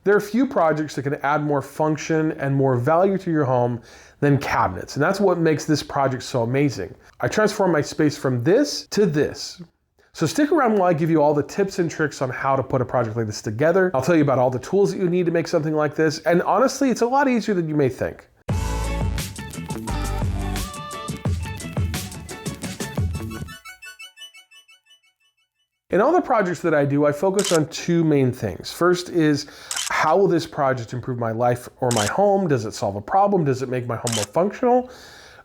There are few projects that can add more function and more value to your home than cabinets, and that's what makes this project so amazing. I transformed my space from this to this. So stick around while I give you all the tips and tricks on how to put a project like this together. I'll tell you about all the tools that you need to make something like this, and honestly, it's a lot easier than you may think. In all the projects that I do, I focus on two main things. First is, how will this project improve my life or my home? Does it solve a problem? Does it make my home more functional?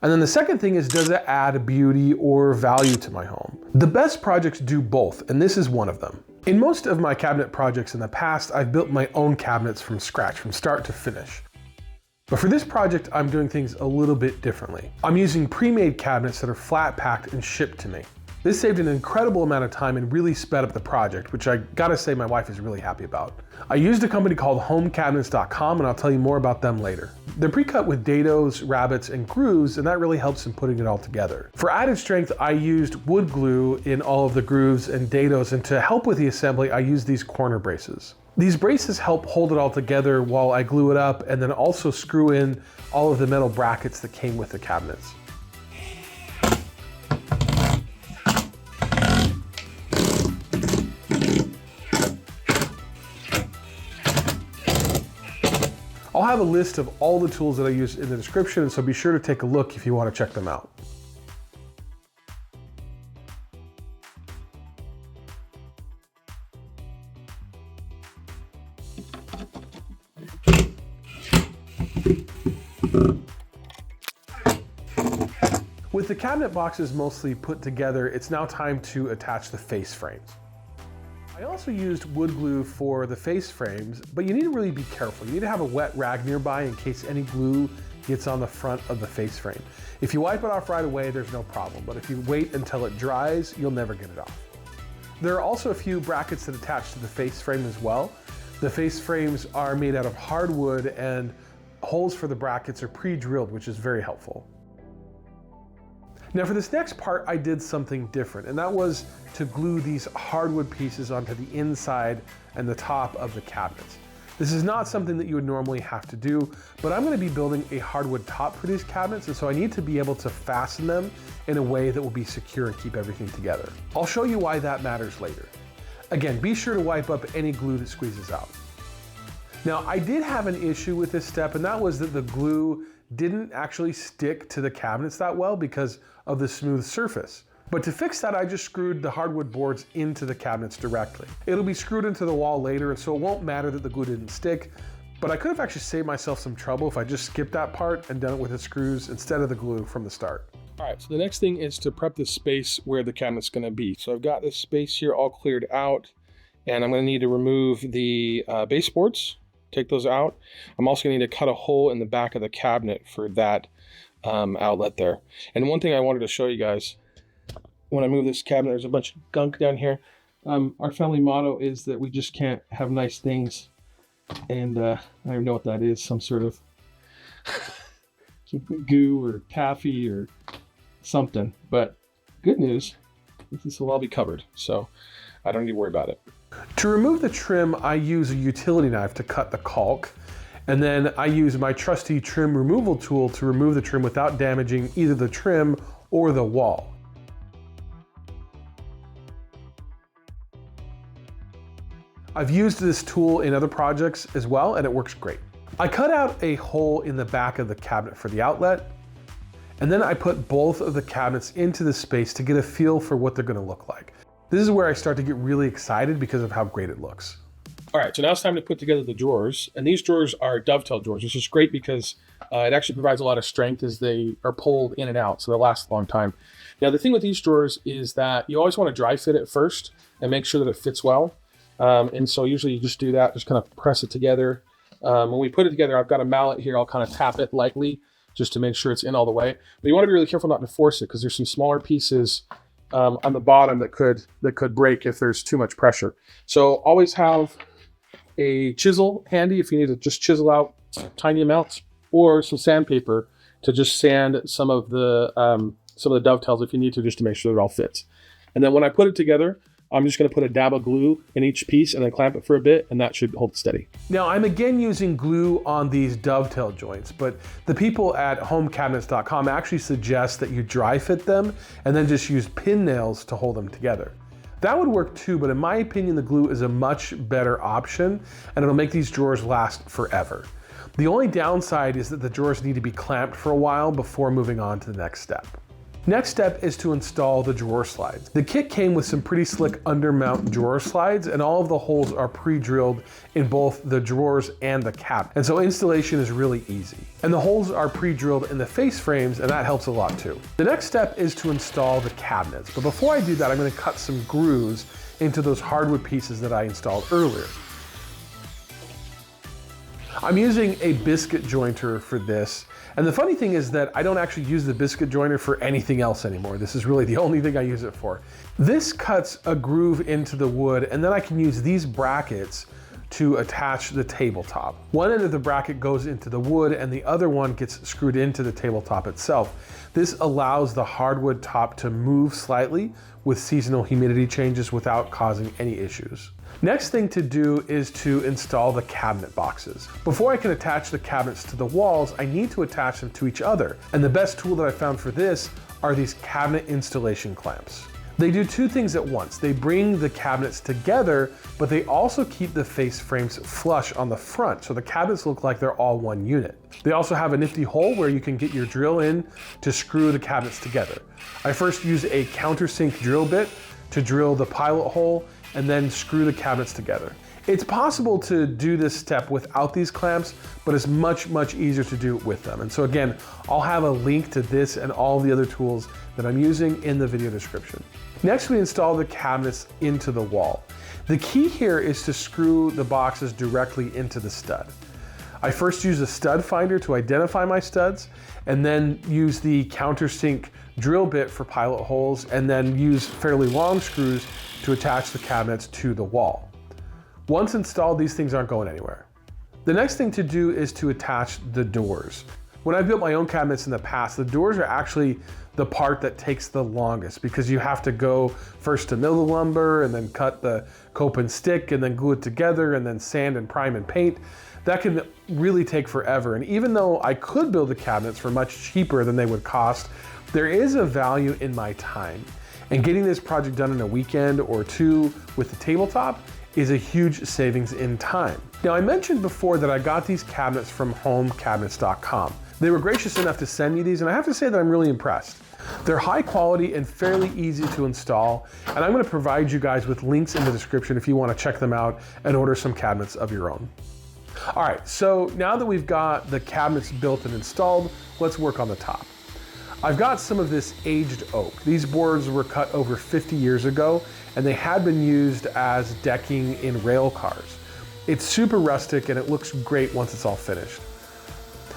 And then the second thing is, does it add beauty or value to my home? The best projects do both, and this is one of them. In most of my cabinet projects in the past, I've built my own cabinets from scratch, from start to finish. But for this project, I'm doing things a little bit differently. I'm using pre-made cabinets that are flat packed and shipped to me. This saved an incredible amount of time and really sped up the project, which I gotta say my wife is really happy about. I used a company called homecabinets.com, and I'll tell you more about them later. They're pre-cut with dados, rabbets, and grooves, and that really helps in putting it all together. For added strength, I used wood glue in all of the grooves and dados, and to help with the assembly, I used these corner braces. These braces help hold it all together while I glue it up, and then also screw in all of the metal brackets that came with the cabinets. I'll have a list of all the tools that I use in the description, and so be sure to take a look if you want to check them out. With the cabinet boxes mostly put together, it's now time to attach the face frames. I also used wood glue for the face frames, but you need to really be careful. You need to have a wet rag nearby in case any glue gets on the front of the face frame. If you wipe it off right away, there's no problem, but if you wait until it dries, you'll never get it off. There are also a few brackets that attach to the face frame as well. The face frames are made out of hardwood, and holes for the brackets are pre-drilled, which is very helpful. Now for this next part, I did something different, and that was to glue these hardwood pieces onto the inside and the top of the cabinets. This is not something that you would normally have to do, but I'm going to be building a hardwood top for these cabinets, and so I need to be able to fasten them in a way that will be secure and keep everything together. I'll show you why that matters later. Again, be sure to wipe up any glue that squeezes out. Now, I did have an issue with this step, and that was that the glue didn't actually stick to the cabinets that well because of the smooth surface. But to fix that, I just screwed the hardwood boards into the cabinets directly. It'll be screwed into the wall later, and so it won't matter that the glue didn't stick, but I could have actually saved myself some trouble if I just skipped that part and done it with the screws instead of the glue from the start. All right, so the next thing is to prep the space where the cabinet's gonna be. So I've got this space here all cleared out, and I'm gonna need to remove the baseboards, take those out. I'm also gonna need to cut a hole in the back of the cabinet for that outlet there. And one thing I wanted to show you guys, when I move this cabinet, there's a bunch of gunk down here. Our family motto is that we just can't have nice things. And I don't even know what that is, some sort of goo or taffy or something. But good news, this will all be covered, so I don't need to worry about it. To remove the trim, I use a utility knife to cut the caulk. And then I use my trusty trim removal tool to remove the trim without damaging either the trim or the wall. I've used this tool in other projects as well, and it works great. I cut out a hole in the back of the cabinet for the outlet, and then I put both of the cabinets into the space to get a feel for what they're gonna look like. This is where I start to get really excited because of how great it looks. All right, so now it's time to put together the drawers, and these drawers are dovetail drawers, which is great because it actually provides a lot of strength as they are pulled in and out, so they'll last a long time. Now, the thing with these drawers is that you always want to dry fit it first and make sure that it fits well. And so usually you just do that, just kind of press it together. When we put it together, I've got a mallet here. I'll kind of tap it lightly just to make sure it's in all the way. But you want to be really careful not to force it because there's some smaller pieces on the bottom that could break if there's too much pressure. So always have a chisel handy if you need to just chisel out tiny amounts, or some sandpaper to just sand some of the dovetails if you need to, just to make sure it all fits. And then when I put it together, I'm just gonna put a dab of glue in each piece and then clamp it for a bit, and that should hold it steady. Now I'm again using glue on these dovetail joints, but the people at homecabinets.com actually suggest that you dry fit them and then just use pin nails to hold them together. That would work too, but in my opinion, the glue is a much better option and it'll make these drawers last forever. The only downside is that the drawers need to be clamped for a while before moving on to the next step. Next step is to install the drawer slides. The kit came with some pretty slick undermount drawer slides, and all of the holes are pre-drilled in both the drawers and the cabinet. And so installation is really easy. And the holes are pre-drilled in the face frames, and that helps a lot too. The next step is to install the cabinets. But before I do that, I'm gonna cut some grooves into those hardwood pieces that I installed earlier. I'm using a biscuit jointer for this. And the funny thing is that I don't actually use the biscuit jointer for anything else anymore. This is really the only thing I use it for. This cuts a groove into the wood, and then I can use these brackets to attach the tabletop. One end of the bracket goes into the wood and the other one gets screwed into the tabletop itself. This allows the hardwood top to move slightly with seasonal humidity changes without causing any issues. Next thing to do is to install the cabinet boxes. Before I can attach the cabinets to the walls, I need to attach them to each other. And the best tool that I found for this are these cabinet installation clamps. They do two things at once. They bring the cabinets together, but they also keep the face frames flush on the front, so the cabinets look like they're all one unit. They also have a nifty hole where you can get your drill in to screw the cabinets together. I first use a countersink drill bit to drill the pilot hole and then screw the cabinets together. It's possible to do this step without these clamps, but it's much, much easier to do it with them. And so again, I'll have a link to this and all the other tools that I'm using in the video description. Next, we install the cabinets into the wall. The key here is to screw the boxes directly into the stud. I first use a stud finder to identify my studs, and then use the countersink drill bit for pilot holes, and then use fairly long screws to attach the cabinets to the wall. Once installed, these things aren't going anywhere. The next thing to do is to attach the doors. When I've built my own cabinets in the past, the doors are actually the part that takes the longest because you have to go first to mill the lumber and then cut the cope and stick and then glue it together and then sand and prime and paint. That can really take forever. And even though I could build the cabinets for much cheaper than they would cost, there is a value in my time. And getting this project done in a weekend or two with the tabletop is a huge savings in time. Now, I mentioned before that I got these cabinets from homecabinets.com. They were gracious enough to send me these, and I have to say that I'm really impressed. They're high quality and fairly easy to install, and I'm gonna provide you guys with links in the description if you wanna check them out and order some cabinets of your own. All right, so now that we've got the cabinets built and installed, let's work on the top. I've got some of this aged oak. These boards were cut over 50 years ago, and they had been used as decking in rail cars. It's super rustic and it looks great once it's all finished.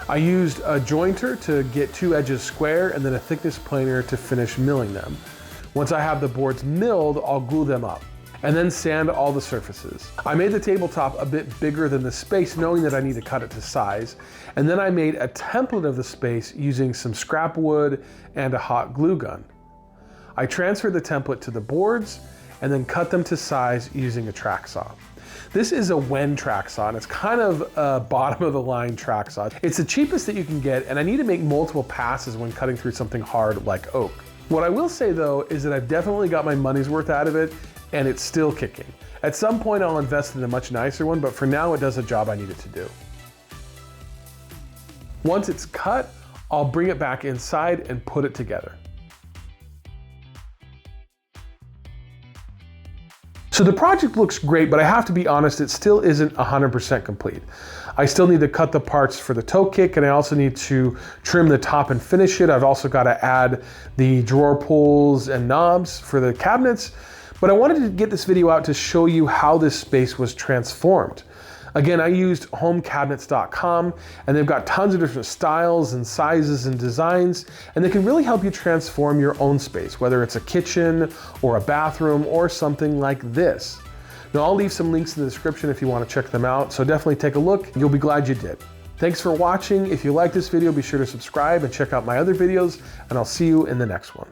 I used a jointer to get two edges square and then a thickness planer to finish milling them. Once I have the boards milled, I'll glue them up and then sand all the surfaces. I made the tabletop a bit bigger than the space, knowing that I need to cut it to size. And then I made a template of the space using some scrap wood and a hot glue gun. I transferred the template to the boards and then cut them to size using a track saw. This is a Wen track saw, and it's kind of a bottom of the line track saw. It's the cheapest that you can get, and I need to make multiple passes when cutting through something hard like oak. What I will say though is that I've definitely got my money's worth out of it, and it's still kicking. At some point I'll invest in a much nicer one, but for now it does the job I need it to do. Once it's cut, I'll bring it back inside and put it together. So the project looks great, but I have to be honest, it still isn't 100% complete. I still need to cut the parts for the toe kick, and I also need to trim the top and finish it. I've also got to add the drawer pulls and knobs for the cabinets, but I wanted to get this video out to show you how this space was transformed. Again, I used homecabinets.com, and they've got tons of different styles and sizes and designs, and they can really help you transform your own space, whether it's a kitchen or a bathroom or something like this. Now, I'll leave some links in the description if you want to check them out, so definitely take a look. You'll be glad you did. Thanks for watching. If you like this video, be sure to subscribe and check out my other videos, and I'll see you in the next one.